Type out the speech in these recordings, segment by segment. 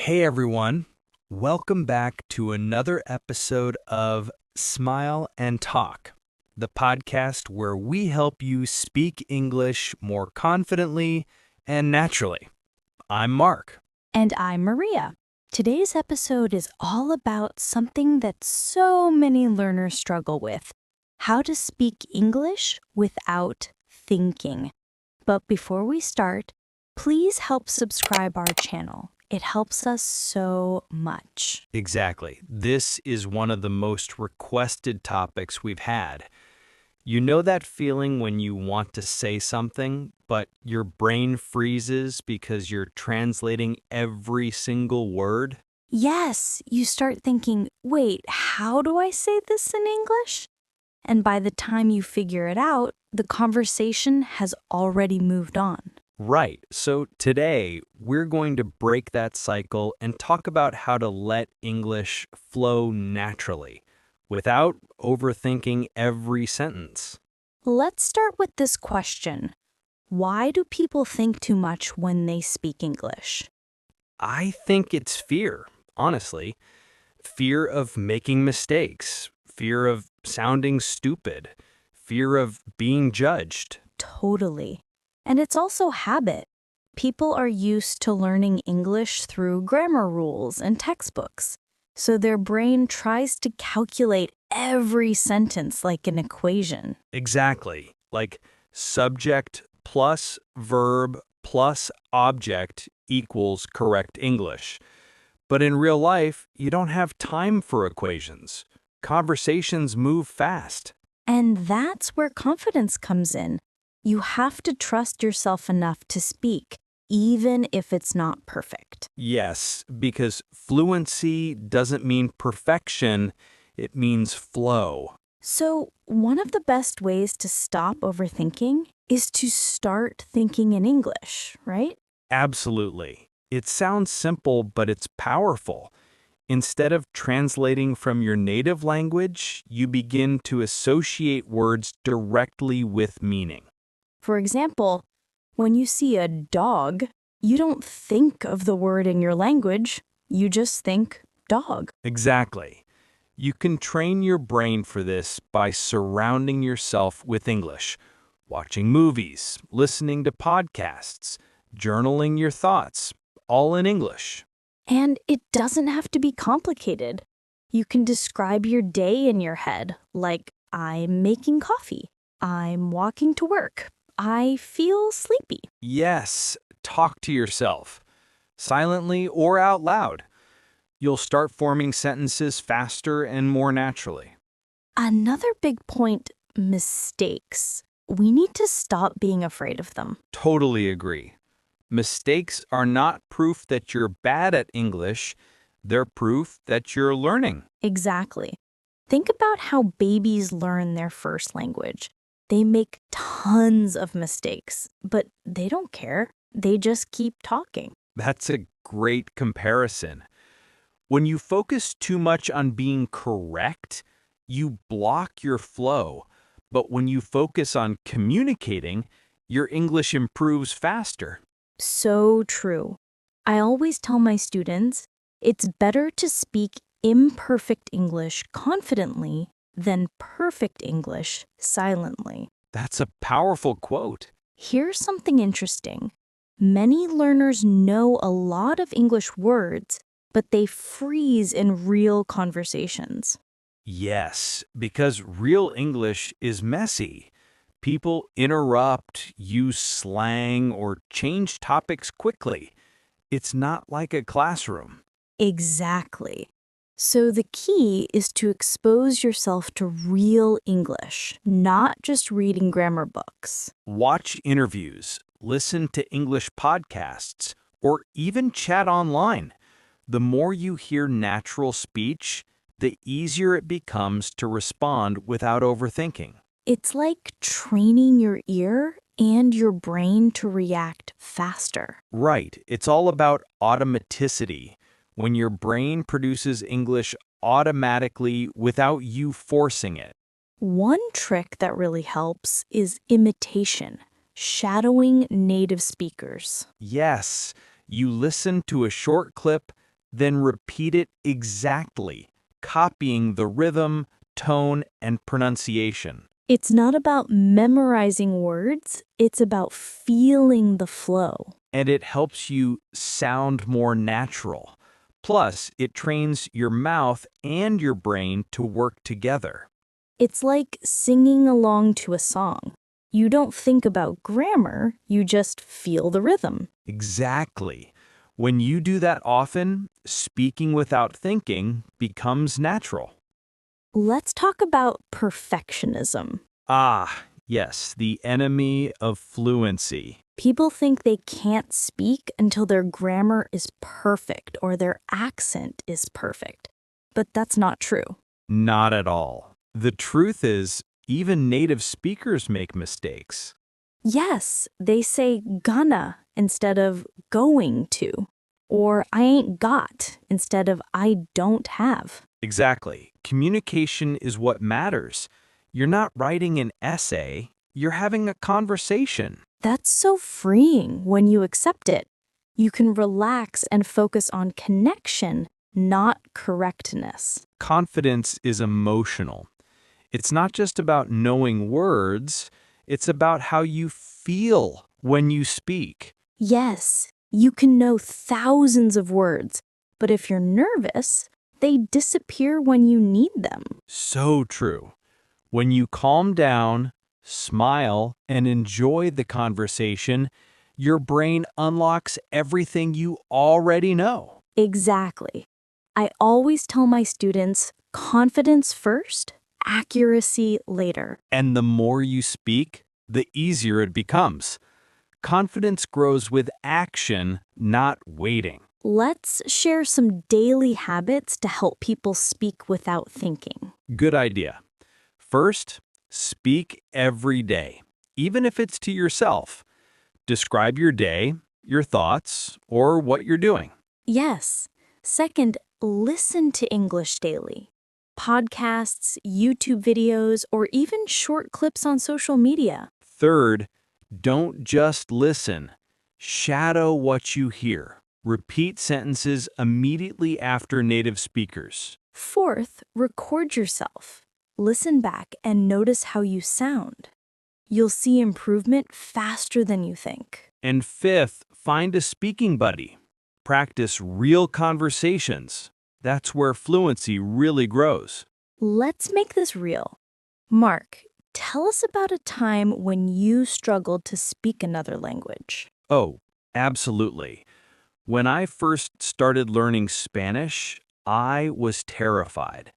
Hey everyone, welcome back to another episode of Smile and Talk, the podcast where we help you speak English more confidently and naturally. I'm Mark. And I'm Maria. Today's episode is all about something that so many learners struggle with: how to speak English without thinking. But before we start, please help subscribe our channel. It helps us so much. Exactly. This is one of the most requested topics we've had. You know that feeling when you want to say something, but your brain freezes because you're translating every single word? Yes, you start thinking, wait, how do I say this in English? And by the time you figure it out, the conversation has already moved on. Right. So today, we're going to break that cycle and talk about how to let English flow naturally without overthinking every sentence. Let's start with this question. Why do people think too much when they speak English? I think it's fear, honestly. Fear of making mistakes, fear of sounding stupid, fear of being judged. Totally. And it's also habit. People are used to learning English through grammar rules and textbooks, so their brain tries to calculate every sentence like an equation. Exactly. Like subject plus verb plus object equals correct English. But in real life, you don't have time for equations. Conversations move fast. And that's where confidence comes in. You have to trust yourself enough to speak, even if it's not perfect. Yes, because fluency doesn't mean perfection, it means flow. So, one of the best ways to stop overthinking is to start thinking in English, right? Absolutely. It sounds simple, but it's powerful. Instead of translating from your native language, you begin to associate words directly with meaning. For example, when you see a dog, you don't think of the word in your language, you just think dog. Exactly. You can train your brain for this by surrounding yourself with English, watching movies, listening to podcasts, journaling your thoughts, all in English. And it doesn't have to be complicated. You can describe your day in your head, like, I'm making coffee, I'm walking to work, I feel sleepy. Yes, talk to yourself, silently or out loud. You'll start forming sentences faster and more naturally. Another big point: mistakes. We need to stop being afraid of them. Totally agree. Mistakes are not proof that you're bad at English, they're proof that you're learning. Exactly. Think about how babies learn their first language. They make tons of mistakes, but they don't care. They just keep talking. That's a great comparison. When you focus too much on being correct, you block your flow. But when you focus on communicating, your English improves faster. So true. I always tell my students it's better to speak imperfect English confidently than perfect English silently. That's a powerful quote. Here's something interesting. Many learners know a lot of English words, but they freeze in real conversations. Yes, because real English is messy. People interrupt, use slang, or change topics quickly. It's not like a classroom. Exactly. So the key is to expose yourself to real English, not just reading grammar books. Watch interviews, listen to English podcasts, or even chat online. The more you hear natural speech, the easier it becomes to respond without overthinking. It's like training your ear and your brain to react faster. Right, it's all about automaticity. When your brain produces English automatically without you forcing it. One trick that really helps is imitation, shadowing native speakers. Yes, you listen to a short clip, then repeat it exactly, copying the rhythm, tone, and pronunciation. It's not about memorizing words, it's about feeling the flow. And it helps you sound more natural. Plus, it trains your mouth and your brain to work together. It's like singing along to a song. You don't think about grammar, you just feel the rhythm. Exactly. When you do that often, speaking without thinking becomes natural. Let's talk about perfectionism. Ah, yes, the enemy of fluency. People think they can't speak until their grammar is perfect or their accent is perfect. But that's not true. Not at all. The truth is, even native speakers make mistakes. Yes, they say gonna instead of going to, or I ain't got instead of I don't have. Exactly. Communication is what matters. You're not writing an essay, you're having a conversation. That's so freeing when you accept it. You can relax and focus on connection, not correctness. Confidence is emotional. It's not just about knowing words, it's about how you feel when you speak. Yes, you can know thousands of words, but if you're nervous, they disappear when you need them. So true. When you calm down, smile, and enjoy the conversation, your brain unlocks everything you already know. Exactly. I always tell my students confidence first, accuracy later. And the more you speak, the easier it becomes. Confidence grows with action, not waiting. Let's share some daily habits to help people speak without thinking. Good idea. First, speak every day, even if it's to yourself. Describe your day, your thoughts, or what you're doing. Yes. Second, listen to English daily. Podcasts, YouTube videos, or even short clips on social media. Third, don't just listen. Shadow what you hear. Repeat sentences immediately after native speakers. Fourth, record yourself. Listen back and notice how you sound. You'll see improvement faster than you think. And fifth, find a speaking buddy. Practice real conversations. That's where fluency really grows. Let's make this real. Mark, tell us about a time when you struggled to speak another language. Oh, absolutely. When I first started learning Spanish, I was terrified.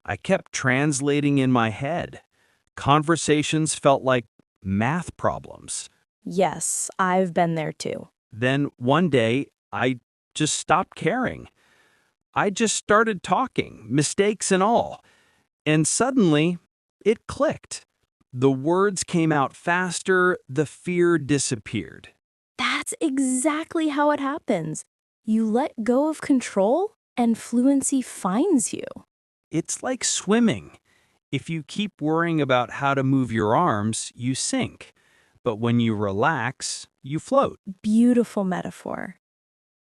I kept translating in my head. Conversations felt like math problems. Yes, I've been there too. Then one day, I just stopped caring. I just started talking, mistakes and all. And suddenly, it clicked. The words came out faster, the fear disappeared. That's exactly how it happens. You let go of control and fluency finds you. It's like swimming. If you keep worrying about how to move your arms, you sink. But when you relax, you float. Beautiful metaphor.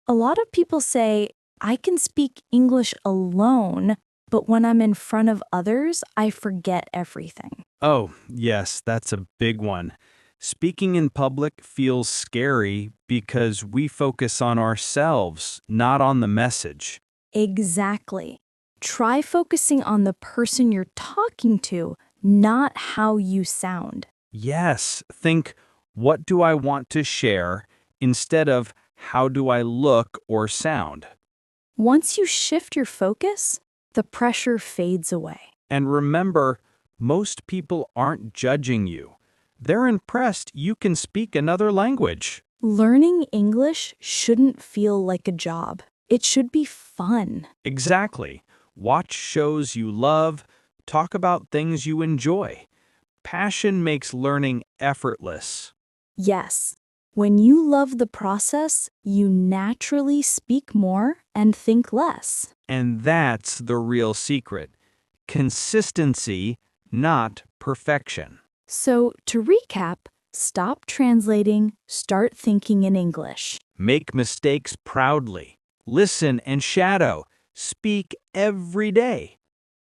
A lot of people say, I can speak English alone, but when I'm in front of others, I forget everything. Oh, yes, that's a big one. Speaking in public feels scary because we focus on ourselves, not on the message. Exactly. Try focusing on the person you're talking to, not how you sound. Yes, think, what do I want to share instead of how do I look or sound? Once you shift your focus, the pressure fades away. And remember, most people aren't judging you. They're impressed you can speak another language. Learning English shouldn't feel like a job. It should be fun. Exactly. Watch shows you love, talk about things you enjoy. Passion makes learning effortless. Yes, when you love the process, you naturally speak more and think less. And that's the real secret. Consistency, not perfection. So, to recap, stop translating, start thinking in English. Make mistakes proudly. Listen and shadow. Speak every day.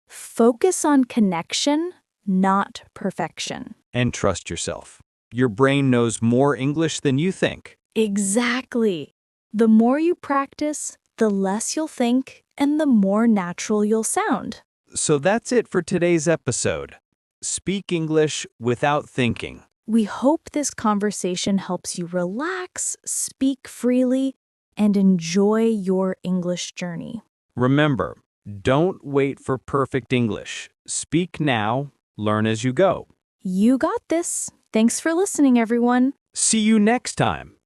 Focus on connection, not perfection. And trust yourself. Your brain knows more English than you think. Exactly. The more you practice, the less you'll think, and the more natural you'll sound. So that's it for today's episode. Speak English without thinking. We hope this conversation helps you relax, speak freely, and enjoy your English journey. Remember, don't wait for perfect English. Speak now, learn as you go. You got this. Thanks for listening, everyone. See you next time.